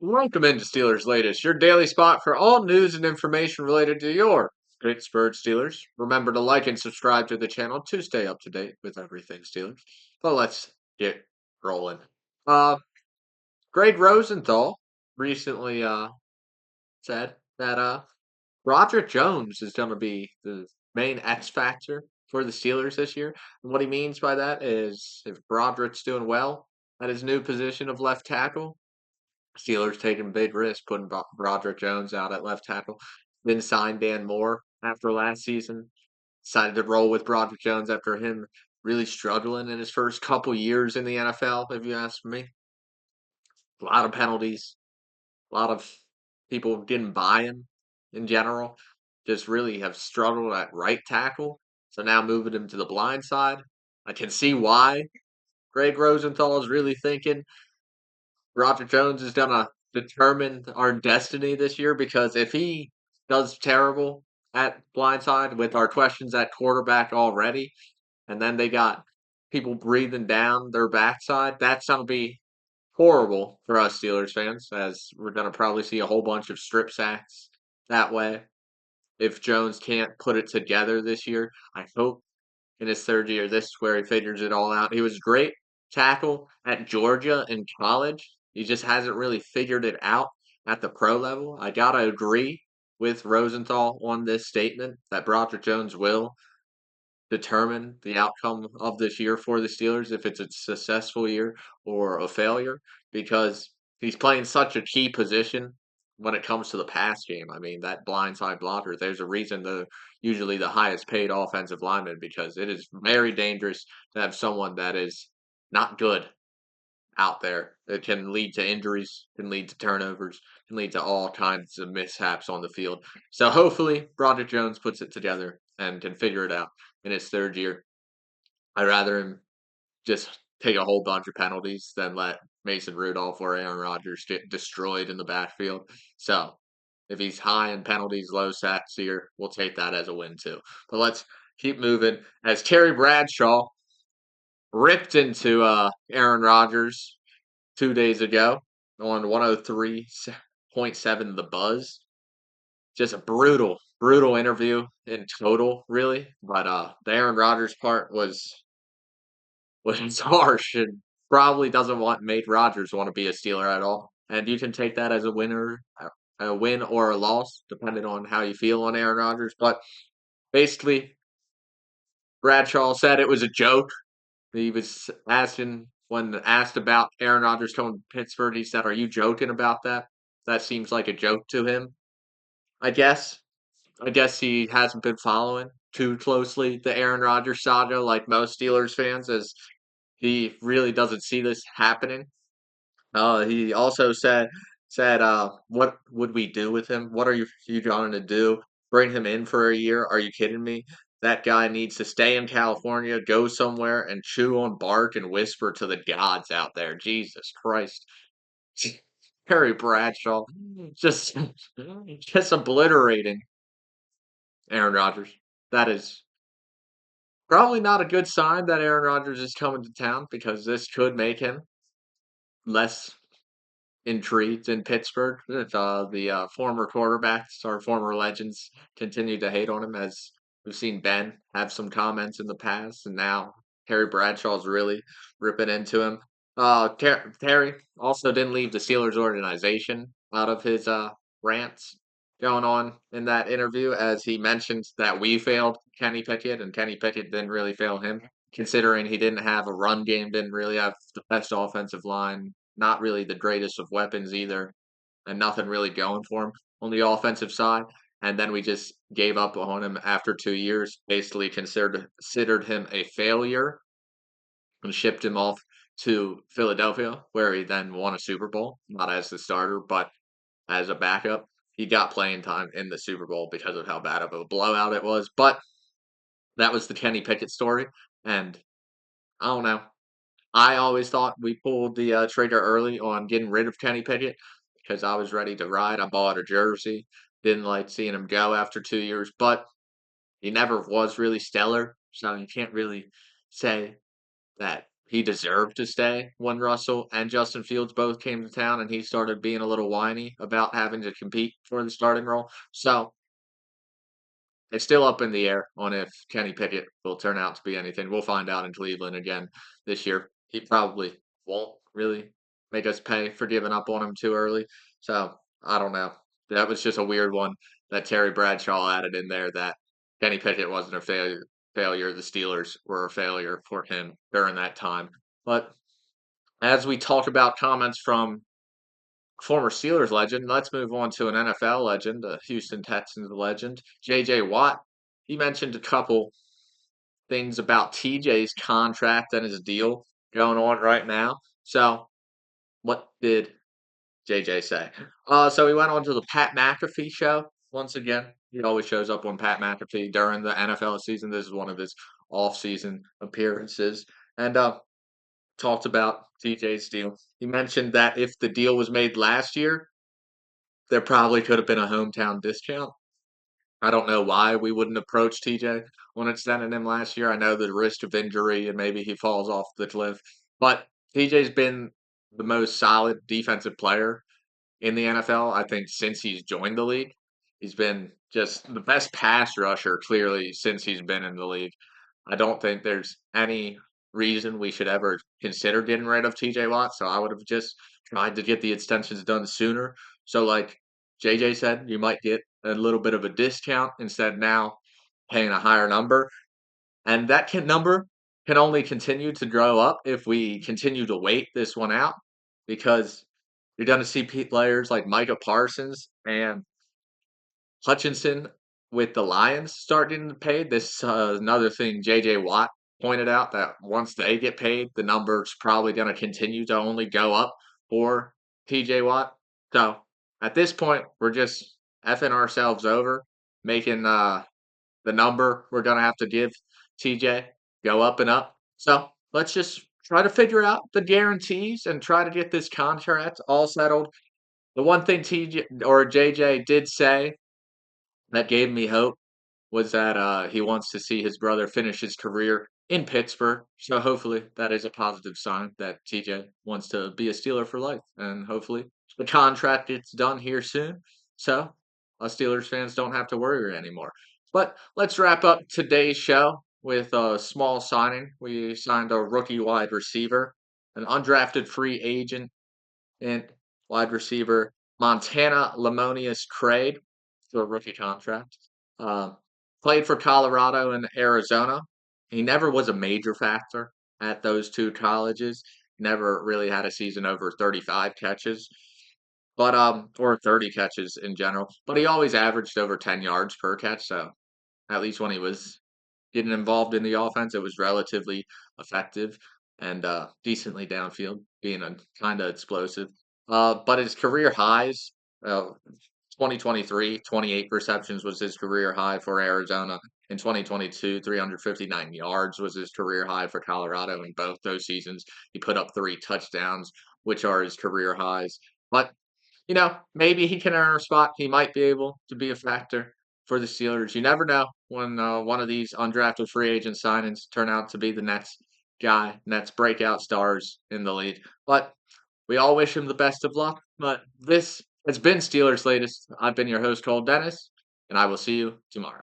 Welcome into Steelers Latest, your daily spot for all news and information related to your Pittsburgh Steelers. Remember to like and subscribe to the channel to stay up to date with everything Steelers. But let's get rolling. Uh, Greg Rosenthal recently said that Broderick Jones is going to be the main X factor for the Steelers this year. And what he means by that is if Broderick's doing well at his new position of left tackle, Steelers taking big risks, putting Broderick Jones out at left tackle. Then signed Dan Moore after last season. Decided to roll with Broderick Jones after him really struggling in his first couple years in the NFL, if you ask me. A lot of penalties, a lot of people didn't buy him in general. Just really have struggled at right tackle. So now moving him to the blind side. I can see why Greg Rosenthal is really thinking Roger Jones is gonna determine our destiny this year because if he does terrible at blindside with our questions at quarterback already, and then they got people breathing down their backside, that's gonna be horrible for us Steelers fans, as we're gonna probably see a whole bunch of strip sacks that way. If Jones can't put it together this year, I hope in his third year. This is where he figures it all out. He was great tackle at Georgia in college. He just hasn't really figured it out at the pro level. I gotta agree with Rosenthal on this statement that Broderick Jones will determine the outcome of this year for the Steelers, if it's a successful year or a failure, because he's playing such a key position when it comes to the pass game. I mean, that blindside blocker, there's a reason the usually the highest paid offensive lineman, because it is very dangerous to have someone that is not good out there. It can lead to injuries, can lead to turnovers, can lead to all kinds of mishaps on the field. So hopefully Broderick Jones puts it together and can figure it out in his third year. I'd rather him just take a whole bunch of penalties than let Mason Rudolph or Aaron Rodgers get destroyed in the backfield. So if he's high in penalties, low sacks here, we'll take that as a win too. But let's keep moving as Terry Bradshaw ripped into Aaron Rodgers 2 days ago on 103.7 The Buzz. Just a brutal interview in total, really. But the Aaron Rodgers part was harsh and probably doesn't want made Rodgers want to be a Steeler at all. And you can take that as a win or a loss, depending on how you feel on Aaron Rodgers. But basically, Bradshaw said it was a joke. He was asking when asked about Aaron Rodgers coming to Pittsburgh. He said, "Are you joking about that? That seems like a joke to him." I guess. I guess he hasn't been following too closely the Aaron Rodgers saga like most Steelers fans, as he really doesn't see this happening. He also said, "What would we do with him? What are you going to do? Bring him in for a year? Are you kidding me? That guy needs to stay in California, go somewhere, and chew on bark and whisper to the gods out there." Jesus Christ, Harry Bradshaw, just just obliterating Aaron Rodgers. That is probably not a good sign that Aaron Rodgers is coming to town, because this could make him less intrigued in Pittsburgh. If the former quarterbacks or former legends continue to hate on him, as we've seen Ben have some comments in the past, and now Terry Bradshaw's really ripping into him. Terry also didn't leave the Steelers organization out of his rants going on in that interview, as he mentioned that we failed Kenny Pickett, and Kenny Pickett didn't really fail him, considering he didn't have a run game, didn't really have the best offensive line, not really the greatest of weapons either, and nothing really going for him on the offensive side. And then we just gave up on him after 2 years, basically considered him a failure, and shipped him off to Philadelphia, where he then won a Super Bowl, not as the starter, but as a backup. He got playing time in the Super Bowl because of how bad of a blowout it was. But that was the Kenny Pickett story. And I don't know. I always thought we pulled the trigger early on getting rid of Kenny Pickett, because I was ready to ride. I bought a jersey. Didn't like seeing him go after 2 years, but he never was really stellar. So you can't really say that he deserved to stay when Russell and Justin Fields both came to town and he started being a little whiny about having to compete for the starting role. So it's still up in the air on if Kenny Pickett will turn out to be anything. We'll find out in Cleveland again this year. He probably won't really make us pay for giving up on him too early. So I don't know. That was just a weird one that Terry Bradshaw added in there that Kenny Pickett wasn't a failure. The Steelers were a failure for him during that time. But as we talk about comments from former Steelers legend, let's move on to an NFL legend, a Houston Texans legend, J.J. Watt. He mentioned a couple things about TJ's contract and his deal going on right now. So, what did JJ say? So he went on to the Pat McAfee show once again. He always shows up on Pat McAfee during the NFL season. This is one of his off-season appearances, and talked about TJ's deal. He mentioned that if the deal was made last year, there probably could have been a hometown discount. I don't know why we wouldn't approach TJ when extending him last year. I know the risk of injury and maybe he falls off the cliff, but TJ's been the most solid defensive player in the NFL, I think, since he's joined the league. He's been just the best pass rusher, clearly, since he's been in the league. I don't think there's any reason we should ever consider getting rid of TJ Watt. So I would have just tried to get the extensions done sooner. So, like JJ said, you might get a little bit of a discount instead now paying a higher number. And that number can only continue to grow up if we continue to wait this one out because you're going to see players like Micah Parsons and Hutchinson with the Lions start getting paid. This another thing J.J. Watt pointed out that once they get paid, the number's probably going to continue to only go up for T.J. Watt. So at this point, we're just effing ourselves over, making the number we're going to have to give TJ go up and up. So let's just try to figure out the guarantees and try to get this contract all settled. The one thing TJ or JJ did say that gave me hope was that he wants to see his brother finish his career in Pittsburgh. So hopefully that is a positive sign that TJ wants to be a Steeler for life, and hopefully the contract gets done here soon. So us Steelers fans don't have to worry anymore. But let's wrap up today's show with a small signing. We signed a rookie wide receiver, an undrafted free agent, and wide receiver Montana Lemonius Craig to a rookie contract. Um, Played for Colorado and Arizona. He never was a major factor at those two colleges. Never really had a season over 35 catches, but or 30 catches in general. But he always averaged over 10 yards per catch. So at least when he was getting involved in the offense, it was relatively effective and decently downfield, being a kind of explosive. But his career highs, 2023, 28 receptions was his career high for Arizona. In 2022, 359 yards was his career high for Colorado. In both those seasons, he put up 3 touchdowns, which are his career highs. But maybe he can earn a spot. He might be able to be a factor for the Steelers. You never know when one of these undrafted free agent signings turn out to be the next guy, next breakout stars in the league. But we all wish him the best of luck. But this has been Steelers Latest. I've been your host, Cole Denis, and I will see you tomorrow.